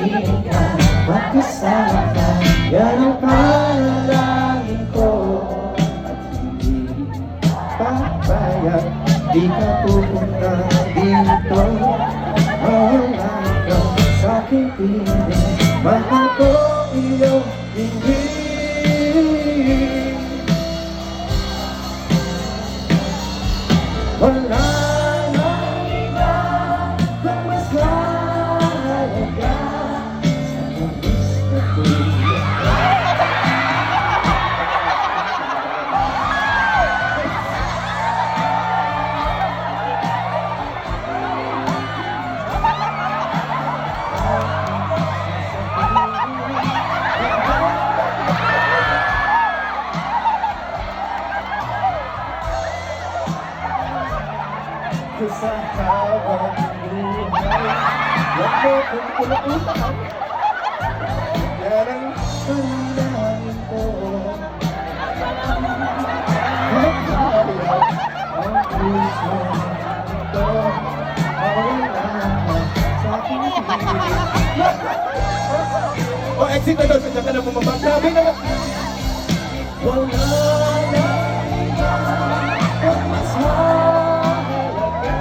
piling ka, magkasama ka. Yan ang panalangin ko. At hindi papayag, di ka pupunta dito. Mawala ka sa aking piling, mahal ko iyong hindi. Wala nang iba kung mas mahalaga sa pag-isa ko. Sa habang buhay, wag mo kong pulaputan. Yan ang panalangin ko. Magkayag ang puso ko, mawala ka sa aking piling. O, exit na daw, sadya ka na bumaba. Sabi na lang. Wala na iba kung mas mahalaga.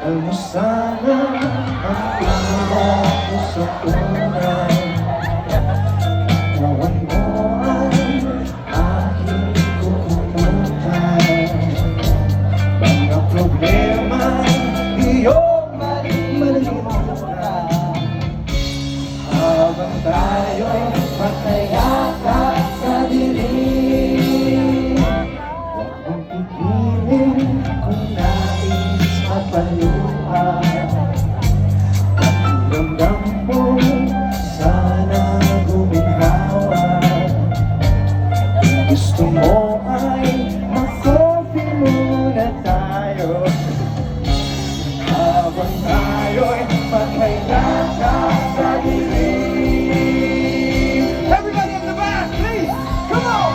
Ano sana ang pinag sa unay, kawan mo ay aking kukumutay. Mga problema iyong malimutan, habang tayo'y magkayakap sa dilim. Huwag mong pipilin kung nais mapaluhan. Pakiramdam mo, sana guminhawa. Kung gusto mo ay mag-coffee muna tayo, habang tayo'y magkayakap sa dilim. Everybody in the back, please! Come on!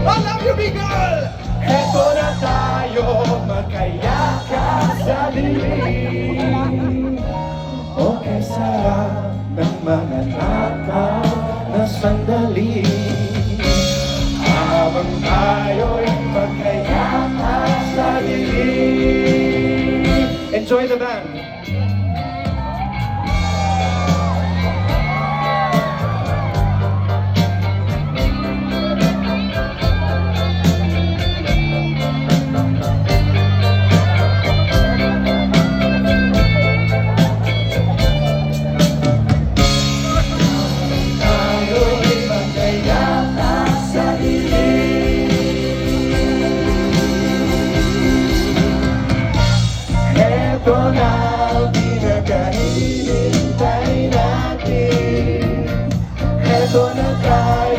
I love you, big girl! Eto na tayo, magkayakap sa dilim. Okay, sarap ng mga nakaw na sandali, habang tayo'y magkayakap sa dilim. Enjoy the band! Ito na ang pinakahihintay natin. Ito na tayo.